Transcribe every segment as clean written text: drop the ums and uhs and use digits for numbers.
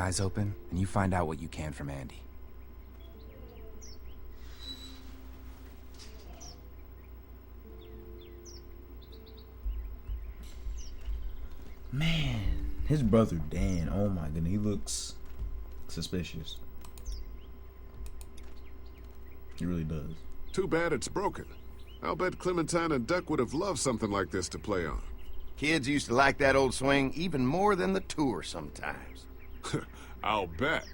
eyes open, and you find out what you can from Andy. Man, his brother Dan, oh my goodness, he looks suspicious. He really does. Too bad it's broken. I'll bet Clementine and Duck would have loved something like this to play on. Kids used to like that old swing even more than the tour sometimes. I'll bet.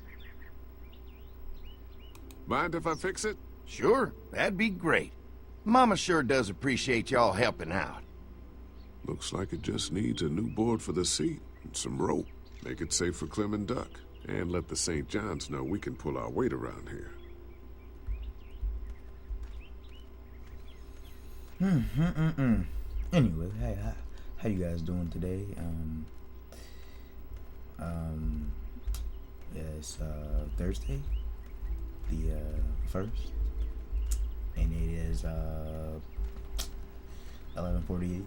Mind if I fix it? Sure, that'd be great. Mama sure does appreciate y'all helping out. Looks like it just needs a new board for the seat and some rope. Make it safe for Clem and Duck. And let the St. John's know we can pull our weight around here. Anyway, hey, how you guys doing today? Yeah, it's Thursday, the 1st, and it is 11:48.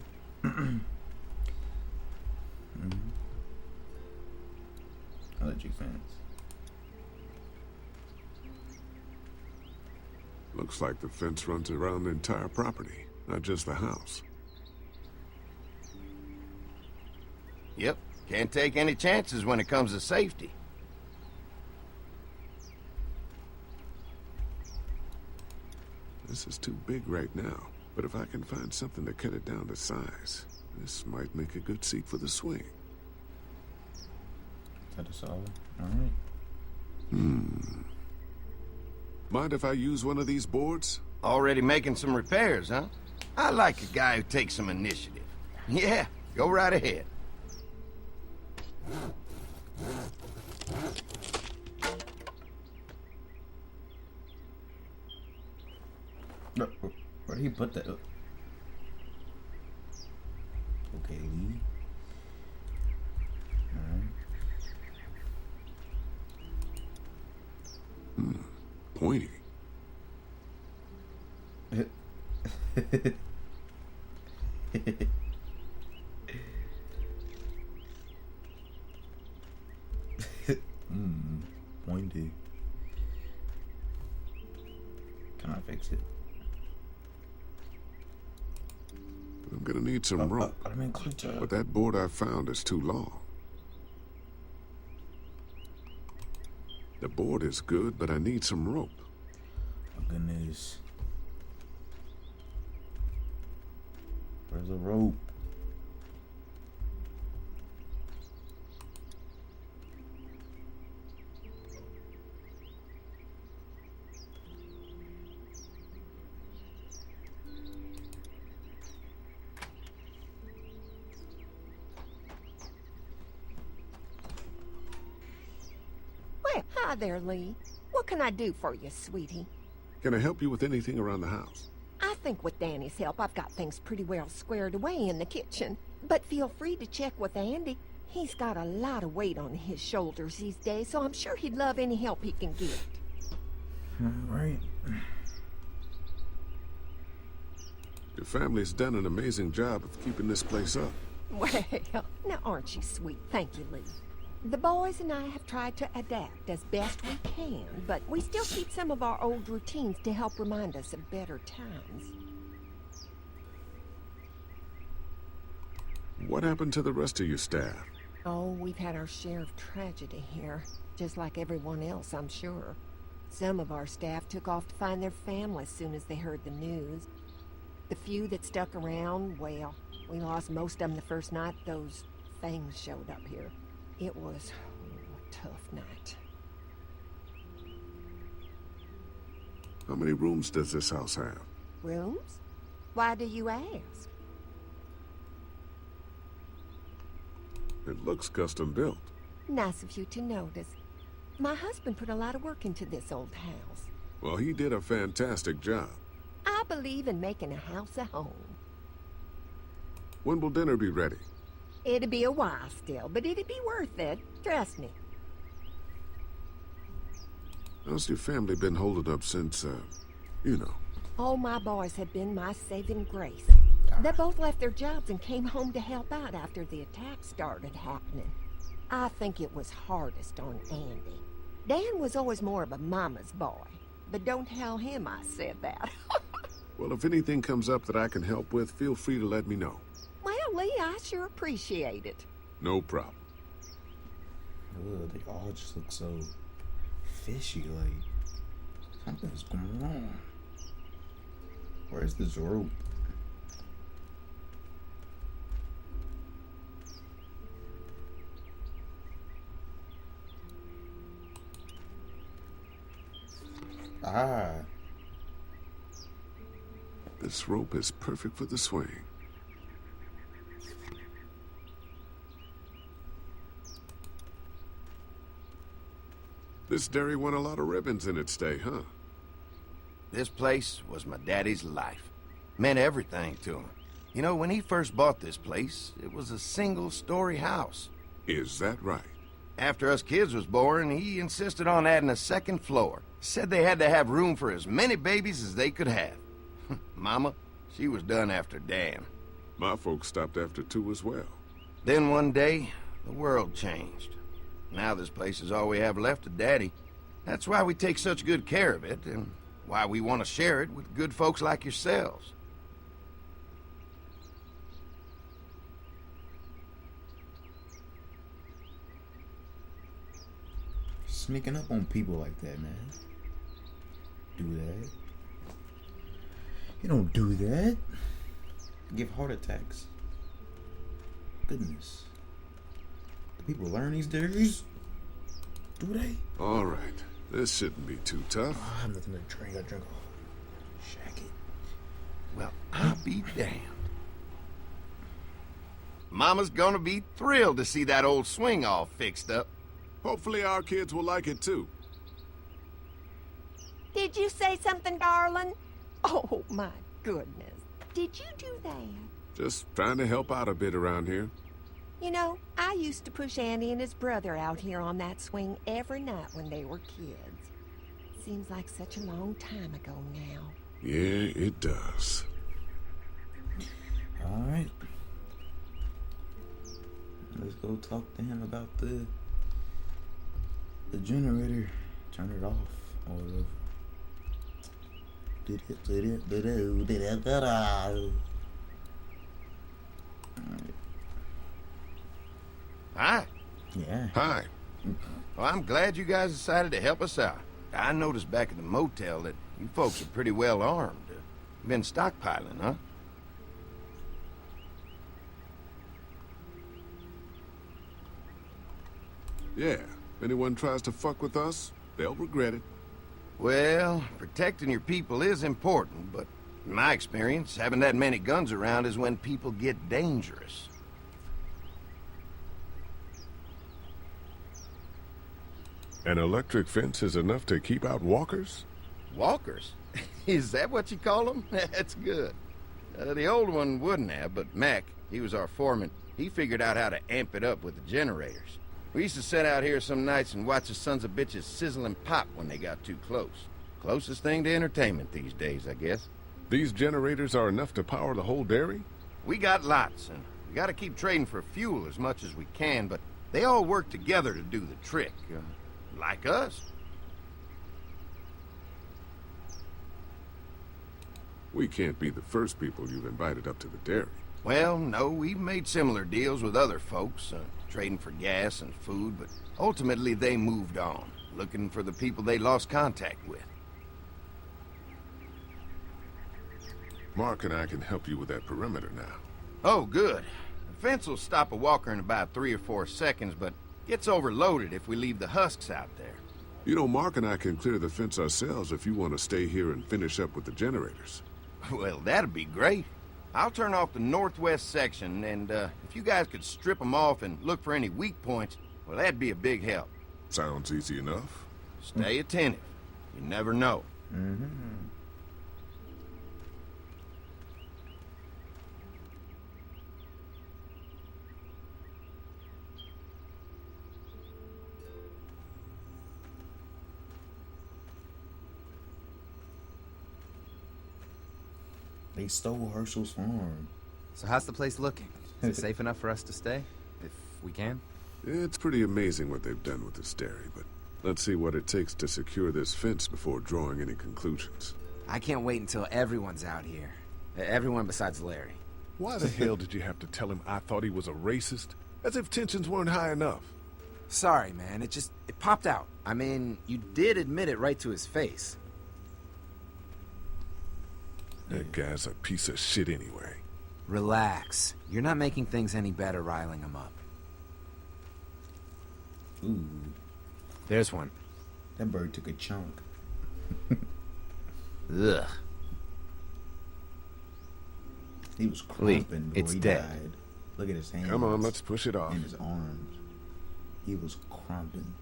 Allergic fans. Looks like the fence runs around the entire property, not just the house. Yep, can't take any chances when it comes to safety. This is too big right now, but if I can find something to cut it down to size, this might make a good seat for the swing. Is that a solid? Alright. Mind if I use one of these boards? Already making some repairs, huh? I like a guy who takes some initiative. Yeah, go right ahead. Where did he put that? Okay, Lee. Alright. Pointy. Pointy. Can I fix it? I'm gonna need some rope. But that board I found is too long. The board is good, but I need some rope. Oh goodness. Where's the rope? Well, hi there, Lee. What can I do for you, sweetie? Can I help you with anything around the house? I think with Danny's help, I've got things pretty well squared away in the kitchen. But feel free to check with Andy. He's got a lot of weight on his shoulders these days, so I'm sure he'd love any help he can get. All right. Your family's done an amazing job of keeping this place up. Well, now aren't you sweet? Thank you, Lee. The boys and I have tried to adapt as best we can, but we still keep some of our old routines to help remind us of better times. What happened to the rest of your staff? Oh, we've had our share of tragedy here, just like everyone else, I'm sure. Some of our staff took off to find their families as soon as they heard the news. The few that stuck around, well, we lost most of them the first night those things showed up here. It was a tough night. How many rooms does this house have? Rooms? Why do you ask? It looks custom built. Nice of you to notice. My husband put a lot of work into this old house. Well, he did a fantastic job. I believe in making a house a home. When will dinner be ready? It'll be a while still, but it'll be worth it. Trust me. How's your family been holding up since, you know? All my boys have been my saving grace. They both left their jobs and came home to help out after the attack started happening. I think it was hardest on Andy. Dan was always more of a mama's boy, but don't tell him I said that. Well, if anything comes up that I can help with, feel free to let me know. Well, Lee, I sure appreciate it. No problem. Ugh, they all just look so fishy, like something's going on. Where's this rope? Ah. This rope is perfect for the swing. This dairy won a lot of ribbons in its day, huh? This place was my daddy's life. Meant everything to him. You know, when he first bought this place, it was a single-story house. Is that right? After us kids was born, he insisted on adding a second floor. Said they had to have room for as many babies as they could have. Mama, she was done after Dan. My folks stopped after 2 as well. Then one day, the world changed. Now this place is all we have left of Daddy. That's why we take such good care of it, and why we want to share it with good folks like yourselves. Sneaking up on people like that, man. Do that. You don't do that. Give heart attacks. Goodness. Do people learn these days? Do they? All right. This shouldn't be too tough. Oh, I have nothing to drink. I drink a shacket. Well, I'll be damned. Mama's gonna be thrilled to see that old swing all fixed up. Hopefully our kids will like it too. Did you say something, darling? Oh, my goodness. Did you do that? Just trying to help out a bit around here. You know, I used to push Andy and his brother out here on that swing every night when they were kids. Seems like such a long time ago now. Yeah, it does. All right. Let's go talk to him about the generator. Turn it off or whatever. Hi. Yeah. Hi. Well, I'm glad you guys decided to help us out. I noticed back at the motel that you folks are pretty well armed. Been stockpiling, huh? Yeah. If anyone tries to fuck with us, they'll regret it. Well, protecting your people is important, but in my experience, having that many guns around is when people get dangerous. An electric fence is enough to keep out walkers? Walkers? Is that what you call them? That's good. The old one wouldn't have, but Mac, he was our foreman, he figured out how to amp it up with the generators. We used to sit out here some nights and watch the sons of bitches sizzle and pop when they got too close. Closest thing to entertainment these days, I guess. These generators are enough to power the whole dairy? We got lots, and we gotta keep trading for fuel as much as we can, but they all work together to do the trick. Like us. We can't be the first people you've invited up to the dairy. Well, no, we've made similar deals with other folks, trading for gas and food, but ultimately they moved on, looking for the people they lost contact with. Mark and I can help you with that perimeter now. Oh, good. The fence will stop a walker in about 3 or 4 seconds, but gets overloaded if we leave the husks out there. You know, Mark and I can clear the fence ourselves if you want to stay here and finish up with the generators. Well, that'd be great. I'll turn off the northwest section, and if you guys could strip them off and look for any weak points, well, that'd be a big help. Sounds easy enough. Stay attentive. You never know. Mm-hmm. They stole Herschel's farm. So how's the place looking? Is it safe enough for us to stay? If we can? It's pretty amazing what they've done with this dairy, but let's see what it takes to secure this fence before drawing any conclusions. I can't wait until everyone's out here. Everyone besides Larry. Why the hell did you have to tell him I thought he was a racist? As if tensions weren't high enough. Sorry, man. It popped out. I mean, you did admit it right to his face. That guy's a piece of shit anyway. Relax. You're not making things any better riling him up. Ooh, There's one. that bird took a chunk. Ugh. He was Lee, crumping before it's he dead. died. Look at his hands. Come on, let's push it off. And his arms. He was crumping.